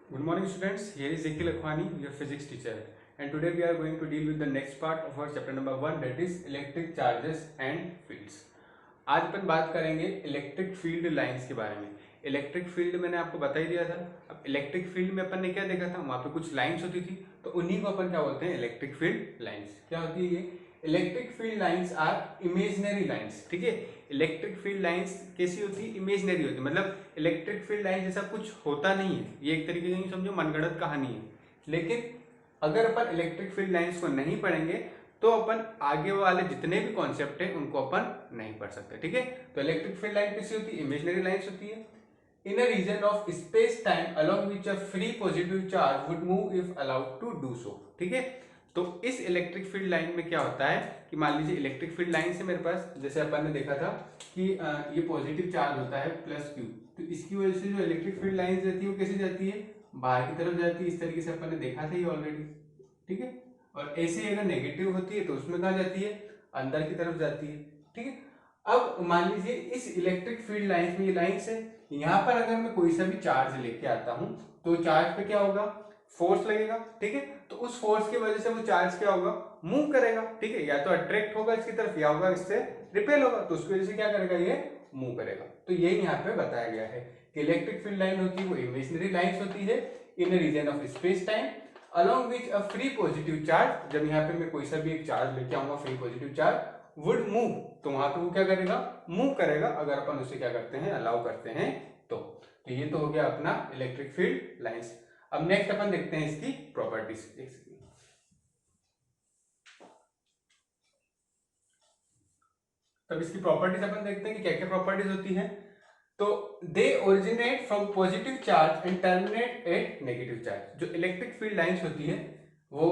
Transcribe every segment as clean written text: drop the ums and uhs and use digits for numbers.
Good morning students, here is Nikhil Akhwani, your physics teacher, and today we are going to deal with the next part of our chapter number 1, that is electric charges and fields. आज अपन बात करेंगे electric field lines के बारे में। Electric field मैंने आपको बता ही दिया था। अब इलेक्ट्रिक फील्ड में अपन ने क्या देखा था, वहां पे कुछ लाइंस होती थी, तो उन्हीं को अपन क्या बोलते हैं, इलेक्ट्रिक फील्ड लाइंस। क्या होती है ये? Electric field lines are imaginary lines. ठीक है, इलेक्ट्रिक फील्ड लाइंस कैसी होती है? इमेजिनरी होती है, मतलब इलेक्ट्रिक फील्ड लाइन जैसा कुछ होता नहीं है। ये एक तरीके से समझो मनगढ़ंत कहानी है। लेकिन अगर अपन इलेक्ट्रिक फील्ड लाइंस को नहीं पढ़ेंगे तो अपन आगे वाले जितने भी कॉन्सेप्ट है उनको अपन नहीं पढ़ सकते। ठीक है, तो इलेक्ट्रिक फील्ड लाइन कैसी होती है? इमेजिनरी लाइंस होती है। In a region of space time along which a free positive charge would move if allowed to do so. ठीक है, तो इस इलेक्ट्रिक फील्ड लाइन में क्या होता है कि मान लीजिए इलेक्ट्रिक फील्ड लाइन से मेरे पास, जैसे अपन ने देखा था कि ये पॉजिटिव चार्ज होता है प्लस क्यू, तो इसकी वजह से जो इलेक्ट्रिक फील्ड लाइन रहती है वो कैसे जाती है? बाहर की तरफ जाती है। इस तरीके से अपन ने देखा था ये ऑलरेडी। ठीक है, और ऐसे ही अगर नेगेटिव होती है तो उसमें कहा जाती है? अंदर की तरफ जाती है। ठीक है, अब मान लीजिए इस इलेक्ट्रिक फील्ड लाइन में ये लाइंस है, यहाँ पर अगर मैं कोई सा भी चार्ज लेके आता हूं तो चार्ज पे क्या होगा? फोर्स लगेगा। ठीक है, तो उस फोर्स की वजह से वो चार्ज क्या होगा? मूव करेगा। ठीक है, या तो अट्रैक्ट होगा इसकी तरफ या होगा इससे रिपेल होगा, तो उसकी वजह से क्या करेगा? ये मूव करेगा। तो यही यहाँ पे बताया गया है कि इलेक्ट्रिक फील्ड लाइन होती है वो इमेजिनरी लाइंस होती है in region of space time along which a free positive charge. जब यहाँ पे मैं कोई सा भी एक चार्ज लेके आऊंगा free positive charge would move, तो वहां पे वो क्या करेगा? मूव करेगा, अगर अपन उसे क्या करते हैं? अलाउ करते हैं तो ये तो हो गया अपना इलेक्ट्रिक फील्ड लाइंस। अब नेक्स्ट अपन देखते हैं इसकी प्रॉपर्टीज। तब इसकी प्रॉपर्टीज अपन देखते हैं कि क्या क्या प्रॉपर्टीज होती हैं। तो they originate from positive charge and terminate at negative charge. जो इलेक्ट्रिक फील्ड लाइंस होती है वो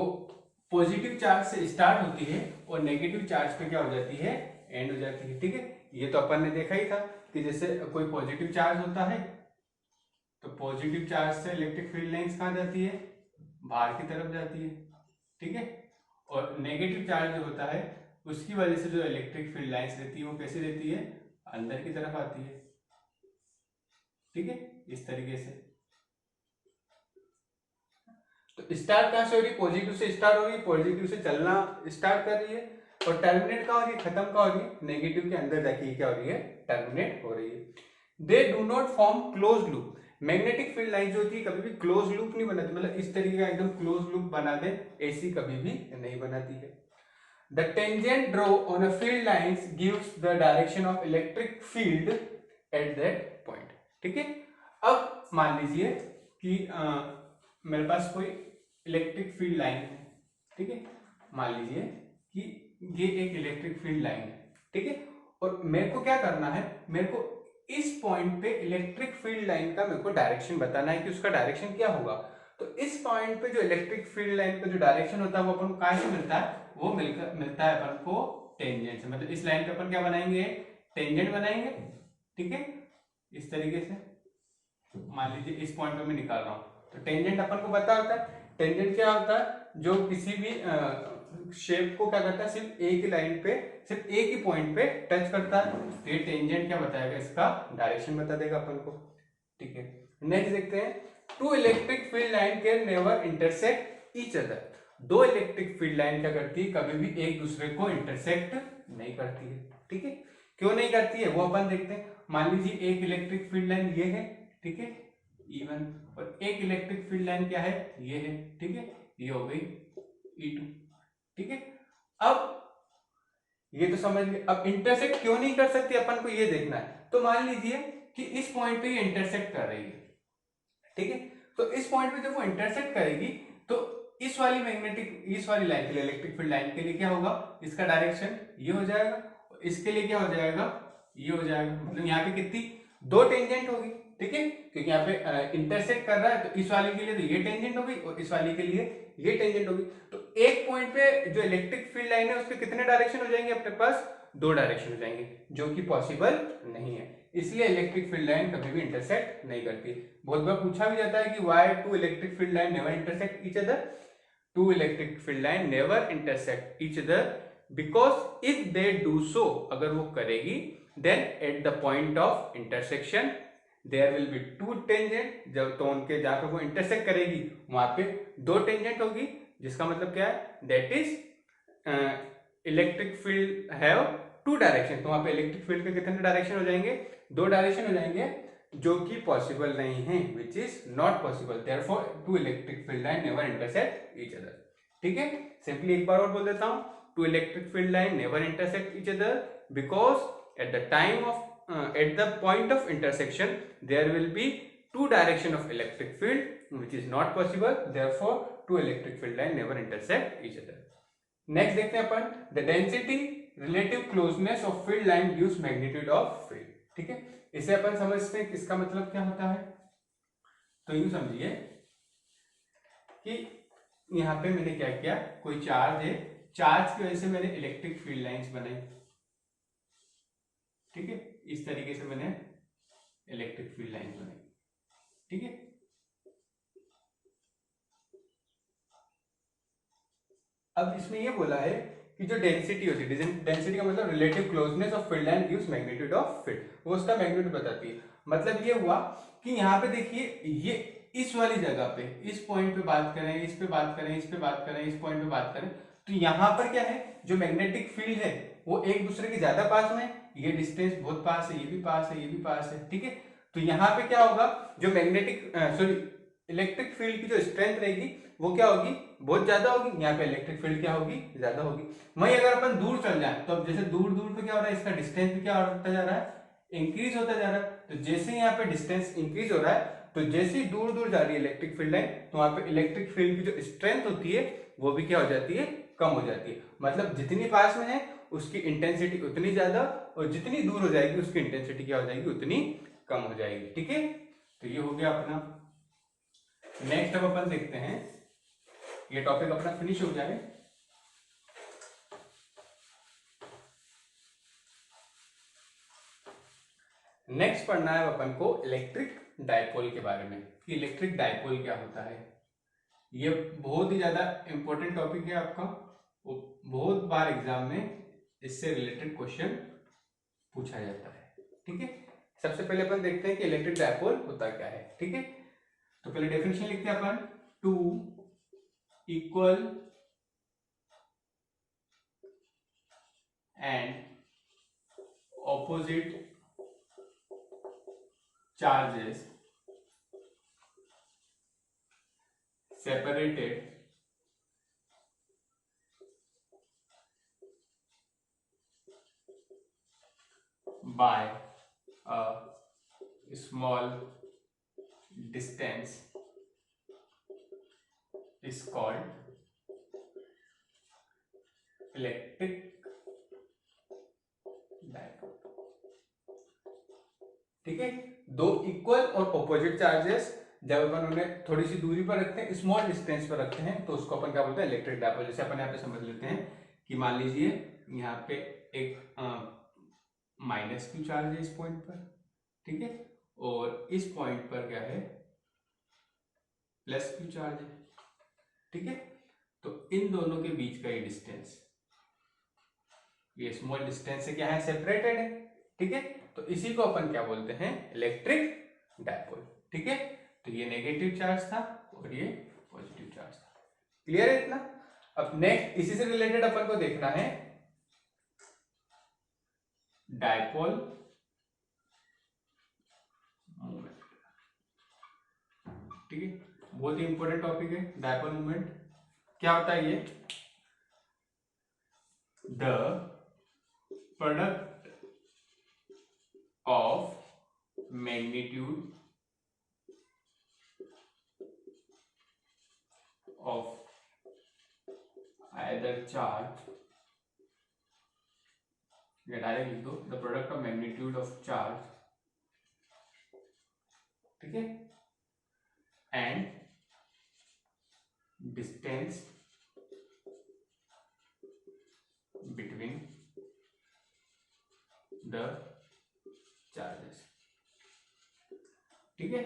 पॉजिटिव चार्ज से स्टार्ट होती है और नेगेटिव चार्ज पे क्या हो जाती है? एंड हो जाती है। ठीक है, ये तो अपन ने देखा ही था कि जैसे कोई पॉजिटिव चार्ज होता है तो पॉजिटिव चार्ज से इलेक्ट्रिक फील्ड लाइंस कहाँ जाती है? बाहर की तरफ जाती है। ठीक है, और नेगेटिव चार्ज जो होता है उसकी वजह से जो इलेक्ट्रिक फील्ड लाइंस रहती है वो कैसे रहती है? अंदर की तरफ आती है। ठीक है, इस तरीके से। तो स्टार्ट कहां से हो रही है? पॉजिटिव से स्टार्ट हो रही है, पॉजिटिव से चलना स्टार्ट कर रही है, और टर्मिनेट कहां हो रही है? खत्म कहां हो रही है? नेगेटिव के अंदर जाके क्या हो रही है? टर्मिनेट हो रही है। They do not form close loop. Magnetic field line जो होती है कभी भी क्लोज लूप नहीं बनाती, मतलब इस तरीके का एकदम क्लोज लूप बना दे ऐसी कभी भी नहीं बनाती है। The tangent draw on a field lines gives the direction of electric field at that point. ठीक है, अब मान लीजिए कि मेरे पास कोई इलेक्ट्रिक फील्ड लाइन है। ठीक है, मान लीजिए कि ये एक इलेक्ट्रिक फील्ड लाइन है। ठीक है, और मेरे को क्या करना है? मेरे को इस पॉइंट पे इलेक्ट्रिक फील्ड लाइन का मेरे को डायरेक्शन बताना है कि उसका डायरेक्शन क्या होगा। तो इस पॉइंट पे जो इलेक्ट्रिक फील्ड लाइन का जो डायरेक्शन होता है वो अपन को कहां से मिलता है? वो मिलता है अपन को टेंजेंट से। मतलब इस लाइन पे अपन क्या बनाएंगे? टेंजेंट बनाएंगे। ठीक है, इस तरीके से मान लीजिए इस पॉइंट पे मैं निकाल रहा हूं, तो टेंजेंट अपन को पता होता है। टेंजेंट क्या होता है? जो किसी भी शेप को क्या करता है? सिर्फ एक ही लाइन पे, सिर्फ एक ही पॉइंट पे टच करता है। तो ये टेंजेंट क्या बताएगा? इसका डायरेक्शन बता देगा अपन को। ठीक है, नेक्स्ट देखते हैं। Two electric field line can never intersect each other. दो इलेक्ट्रिक फील्ड लाइन क्या करती है? कभी भी एक दूसरे को इंटरसेक्ट नहीं करती है। ठीक है, क्यों नहीं करती है वो अपन देखते हैं। मान लीजिए एक इलेक्ट्रिक फील्ड लाइन ये है, ठीक है, E1, और एक इलेक्ट्रिक फील्ड लाइन क्या है? ये है। ठीक है, ये हो गई E2। ठीक है, अब ये तो समझ गए। अब इंटरसेक्ट क्यों नहीं कर सकती अपन को ये देखना है। तो मान लीजिए कि इस पॉइंट पे ये इंटरसेक्ट कर रही है। ठीक है, तो इस पॉइंट पे जब वो इंटरसेक्ट करेगी तो इस वाली लाइन के लिए, इलेक्ट्रिक फील्ड लाइन के लिए क्या होगा? इसका डायरेक्शन ये हो जाएगा, और इसके लिए क्या हो जाएगा? ये हो जाएगा। मतलब यहाँ पे कितनी? दो टेंजेंट होगी। ठीक है, क्योंकि यहाँ पे इंटरसेक्ट कर रहा है, तो इस वाले के लिए तो ये टेंजेंट होगी और इस वाले के लिए ये टेंजेंट होगी। तो एक पॉइंट पे जो इलेक्ट्रिक फील्ड लाइन है उसके कितने डायरेक्शन हो जाएंगे अपने पास? दो डायरेक्शन हो जाएंगे, जो कि पॉसिबल नहीं है। इसलिए इलेक्ट्रिक फील्ड लाइन कभी भी इंटरसेक्ट नहीं करती। बहुत बार पूछा भी जाता है कि why two electric field line never intersect each other. Two electric field line never intersect each other because if they do so, अगर वो करेगी, then at the point of intersection there will be two tangent, जब तो उनके जहाँ पे वो intersect करेगी वहां पे दो टेंजेंट होगी, जिसका मतलब क्या है, that is electric field have two direction. तो वहां पे इलेक्ट्रिक फील्ड के कितने डायरेक्शन हो जाएंगे, दो डायरेक्शन हो जाएंगे, जो कि पॉसिबल नहीं है, which is not possible, therefore two electric field line never intersect each other. ठीक है, सिंपली एक बार और बोल देता हूं, two electric field line never intersect each other because at the time of at the point of intersection there will be two direction of electric field which is not possible, therefore two electric field line never intersect each other. Next देखते हैं अपन, the density relative closeness of field line gives magnitude of field। ठीक है, इसे अपन समझते हैं किसका मतलब क्या होता है। तो यूं समझिए कि यहाँ पे मैंने क्या किया, कोई चार्ज है, चार्ज की वजह से मैंने इलेक्ट्रिक फील्ड लाइंस बनाई। ठीक है, इस तरीके से मैंने इलेक्ट्रिक फील्ड लाइन बनाई। ठीक है, अब इसमें ये बोला है कि जो डेंसिटी होती है, डेंसिटी का मतलब relative closeness of field line gives magnitude of field, वो उसका मैग्नीट्यूड बताती है। मतलब ये हुआ कि यहाँ पे देखिए, ये इस वाली जगह पे, इस पॉइंट पे बात करें, इस पे बात करें, इस पे बात करें, इस पॉइंट पे बात करें, तो यहाँ पर क्या है, जो मैग्नेटिक फील्ड है वो एक दूसरे के ज्यादा पास में, ये डिस्टेंस बहुत पास है, ये भी पास है, ये भी पास है। ठीक है, तो यहाँ पे क्या होगा, जो मैग्नेटिक सॉरी इलेक्ट्रिक फील्ड की जो स्ट्रेंथ रहेगी वो क्या होगी, बहुत ज्यादा होगी, यहाँ पे इलेक्ट्रिक फील्ड क्या होगी, ज्यादा होगी। वहीं अगर अपन दूर चल जाए तो अब जैसे दूर दूर पे क्या हो रहा है, इसका डिस्टेंस भी क्या होता जा रहा है, इंक्रीज होता जा रहा है। तो जैसे यहाँ पे डिस्टेंस इंक्रीज हो रहा है, तो जैसे ही दूर दूर जा रही है इलेक्ट्रिक फील्ड लाइन, तो वहां पे इलेक्ट्रिक फील्ड की जो स्ट्रेंथ होती है वो भी क्या हो जाती है, कम हो जाती है। मतलब जितनी पास में है उसकी इंटेंसिटी उतनी ज्यादा, और जितनी दूर हो जाएगी उसकी इंटेंसिटी क्या हो जाएगी, उतनी कम हो जाएगी। ठीक है, तो ये हो गया अपना। नेक्स्ट अब अपन देखते हैं, ये टॉपिक अपना फिनिश हो जाए। नेक्स्ट पढ़ना है अपन को इलेक्ट्रिक डायपोल के बारे में, कि इलेक्ट्रिक डायपोल क्या होता है। ये बहुत ही ज्यादा इंपॉर्टेंट टॉपिक है आपका, बहुत बार एग्जाम में इससे रिलेटेड क्वेश्चन पूछा जाता है। ठीक है, सबसे पहले अपन देखते हैं कि इलेक्ट्रिक डायपोल होता क्या है। ठीक है, तो पहले डेफिनेशन लिखते हैं अपन, two equal and opposite charges separated by a small distance is called electric dipole। ठीक है, दो इक्वल और ऑपोजिट चार्जेस जब अपन उन्हें थोड़ी सी दूरी पर रखते हैं, स्मॉल डिस्टेंस पर रखते हैं, तो उसको अपन क्या बोलते हैं, इलेक्ट्रिक डायपोल। जैसे अपन यहाँ पे समझ लेते हैं कि मान लीजिए यहाँ पे एक माइनस क्यू चार्ज है इस पॉइंट पर, ठीक है, और इस पॉइंट पर क्या है, प्लस क्यू चार्ज है। ठीक है, तो इन दोनों के बीच का ये डिस्टेंस, ये स्मॉल डिस्टेंस से क्या है, सेपरेटेड है। ठीक है, तो इसी को अपन क्या बोलते हैं, इलेक्ट्रिक डायपोल। ठीक है, तो ये नेगेटिव चार्ज था और ये पॉजिटिव चार्ज था। क्लियर है इतना। अब नेक्स्ट इसी से रिलेटेड अपन को देखना है डायपोल मोमेंट। ठीक है, बहुत ही इंपॉर्टेंट टॉपिक है डायपोल मोमेंट। क्या होता है ये, the product of magnitude of either charge, या डायरेक्ट लिख दो, the product of magnitude of charge, ठीक है, and distance between the charges. ठीक है,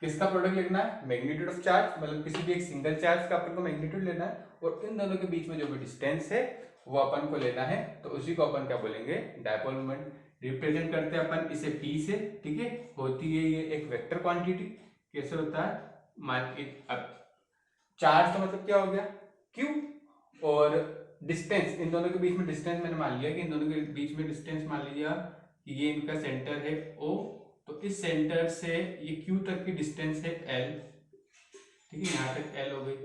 किसका प्रोडक्ट लिखना है, मैग्नीट्यूड ऑफ चार्ज, मतलब किसी भी एक सिंगल चार्ज का अपन को मैग्नीट्यूड लेना है, और इन दोनों के बीच में जो भी डिस्टेंस है वो अपन को लेना है, तो उसी को अपन क्या बोलेंगे, डायपोल मोमेंट। रिप्रेजेंट करते हैं अपन इसे p से, ठीक है। होती है ये एक वेक्टर क्वांटिटी। कैसे होता है, अब चार्ज का मतलब क्या हो गया q, और डिस्टेंस, इन दोनों के बीच में डिस्टेंस मैंने मान लिया कि इन दोनों के बीच में डिस्टेंस मान लिया कि ये इनका सेंटर है o, तो इस सेंटर से ये q तक की डिस्टेंस है l, ठीक है। यहाँ तक l हो गई।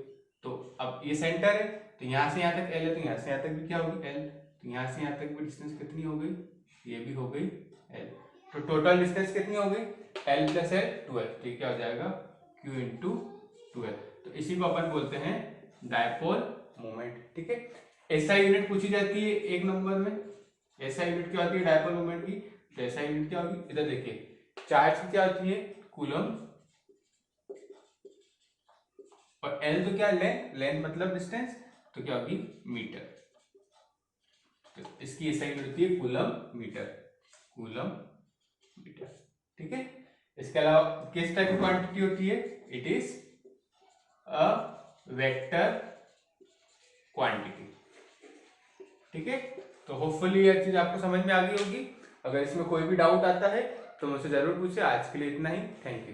तो अब ये सेंटर है, तो यहाँ से यहाँ तक l है, तो यहाँ से यहाँ तक भी क्या होगी l, तो यहाँ से यहाँ तक भी डिस्टेंस कितनी हो गई, ये भी हो गई l। तो टोटल डिस्टेंस कितनी हो गई, l प्लस l 12, तो ये क्या हो जाएगा q इंटू 12। तो इसी को अपन बोलते हैं डायपोल मोमेंट, ठीक है। ऐसा यूनिट पूछी जाती है एक नंबर में, ऐसा यूनिट क्या होती है डायपोल मोमेंट की, तो ऐसा यूनिट क्या होगी, इधर देखिए चार्ज की क्या होती है कूलम, और एल तो क्या लेंथ, लेंथ मतलब डिस्टेंस, तो क्या होगी मीटर। तो इसकी ऐसा यूनिट होती है कूलम मीटर, कूलम मीटर, ठीक है। इसके अलावा किस टाइप की क्वांटिटी होती है, it is a vector quantity, ठीक है। तो होपफुली यह चीज आपको समझ में आ गई होगी। अगर इसमें कोई भी डाउट आता है तो मुझसे जरूर पूछे। आज के लिए इतना ही, थैंक यू।